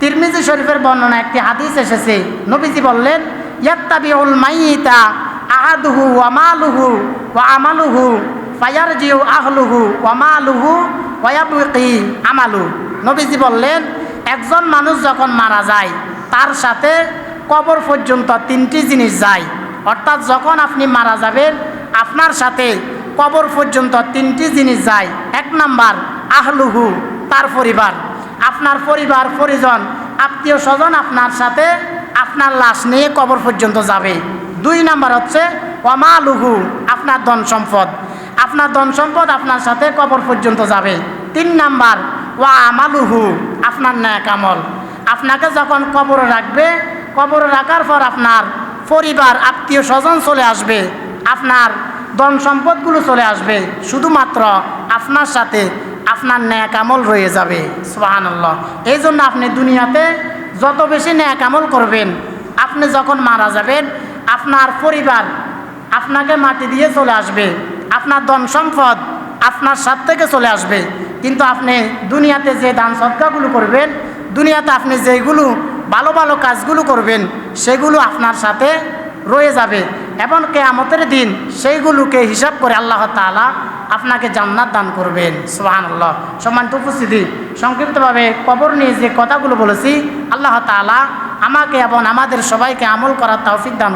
তিরমিজি শরীফের বর্ণনা একটি হাদিস এসেছে, নবীজি বললেন, ইয়াত্তাবিউল মাইয়িতা আহাদুহু ওয়া মালুহু ওয়া আমালুহু ফায়ারজিউ আহলুহু ওয়া মালুহু ওয়া ইয়াবকি আমালু। নবীজি বললেন, একজন মানুষ যখন মারা যায় তার সাথে কবর পর্যন্ত তিনটি জিনিস যায়। অর্থাৎ যখন আপনি মারা যাবেন আপনার সাথে কবর পর্যন্ত তিনটি জিনিস যায়। এক নাম্বার আহলুহু, তার পরিবার, আপনার পরিবার পরিজন আত্মীয় স্বজন আপনার সাথে আপনার লাশ নিয়ে কবর পর্যন্ত যাবে। দুই নাম্বার হচ্ছে ওয়ামালুহু, আপনার ধন সম্পদ, আপনার ধন সম্পদ আপনার সাথে কবর পর্যন্ত যাবে। তিন নাম্বার ওয়া আমালুহু, আপনার নেক আমল, আপনাকে যখন কবরে রাখবে, কবরে রাখার পর আপনার পরিবার আত্মীয় স্বজন চলে আসবে, আপনার ধন সম্পদগুলো চলে আসবে, শুধুমাত্র আপনার সাথে আপনার নেক আমল রয়ে যাবে। সুবহানাল্লাহ। এই জন্য আপনি দুনিয়াতে যত বেশি নেক আমল করবেন, আপনি যখন মারা যাবেন আপনার পরিবার আপনাকে মাটি দিয়ে চলে আসবে, আপনার ধন সম্পদ আপনার সাথে থেকে চলে আসবে। কিন্তু আপনি দুনিয়াতে যে দান সদকাগুলো করবেন, দুনিয়াতে আপনি যেগুলো ভালো ভালো কাজগুলো করবেন, সেগুলো আপনার সাথে রয়ে যাবে এবং কিয়ামতের দিন সেইগুলোকে হিসাব করে আল্লাহ তাআলা আপনাকে জান্নাত দান করবেন। সুবহানাল্লাহ। সম্মানিত উপস্থিতি, সংক্ষিপ্তভাবে কবর নিয়ে যে কথাগুলো বলেছি, আল্লাহ তাআলা আমাকে এবং আমাদের সবাইকে আমল করার তৌফিক দান